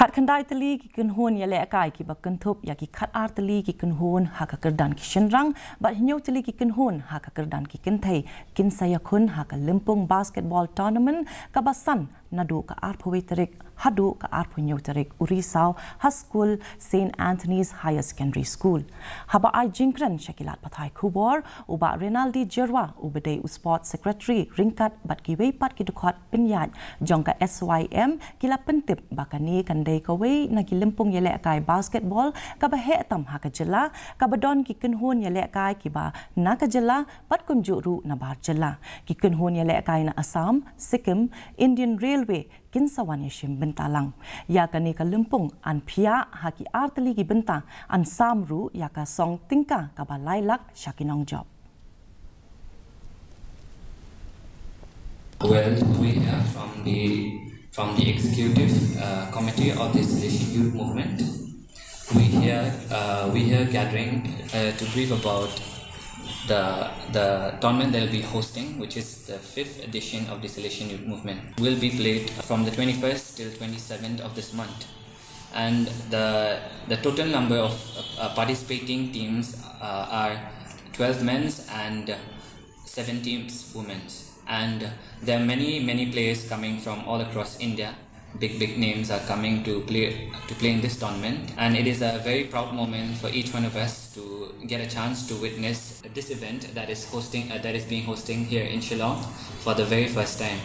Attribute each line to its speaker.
Speaker 1: ขัดขันได้ตลีกิกันโหนยาเละกายกิบักกันทบอยากกิขัดอาร์ตลีกิกันโหนหากกระดานกิเชนรังบัดหิ้วตลีกิกันโหนหากกระดานกิกันไทยกินไซยคุณหากลิมปงบาสเกตบอลทัวร์นาเมนต์กับบัสันนาดูกับอาร์ตพเวตริกฮัดดูกับอาร์ตพญิวตริกอุริสาวฮัสคูลเซนต์แอนโทนีส์ไฮเออร์สแคนดรีสคูลฮับไอจิงครันชกิลัดพัทไยคูบอร์อุบะเรนัลดีเจอร์วาอุบเดย์อุสปอร์ตเซคเรตรีริงกัดบัดกิเวปัดกิดุขอดเป็นญาติจงกับ SYM กิลับเป็นติบบักนี้กันเดย์ก็เวนักลิมปงยาเละกายบาสเกตบอลกับเหตุต่ำหากเจลากับดอนกิกันโหนยาเละกายกิบานักเจลาปัดกุนจุรุนาบาร์เจลากิกันโหนยาเละกายนาอัสสามซิกิมอินเดียนเรลเวย์กินสวรรค์ชิมบนตาลังยากันนี้กับลิมปงอันพิยาหากิอาร์ตลีกิบนตาอันสามรู้ยากาซองติงกากับบาไลลักชากินองจอบ
Speaker 2: Well, we are from the executive committee of the Salesian youth movement. We here gathering to brief about the tournament they'll be hosting, which is the 5th edition of the Salesian youth movement. Will be played from the 21st till 27th of this month, and the total number of participating teams are 12 men's and 17 women's. And there are many players coming from all across India. Big names are coming to play in this tournament, and it is a very proud moment for each one of us to get a chance to witness this event that is being hosting here in Shillong for the very first time.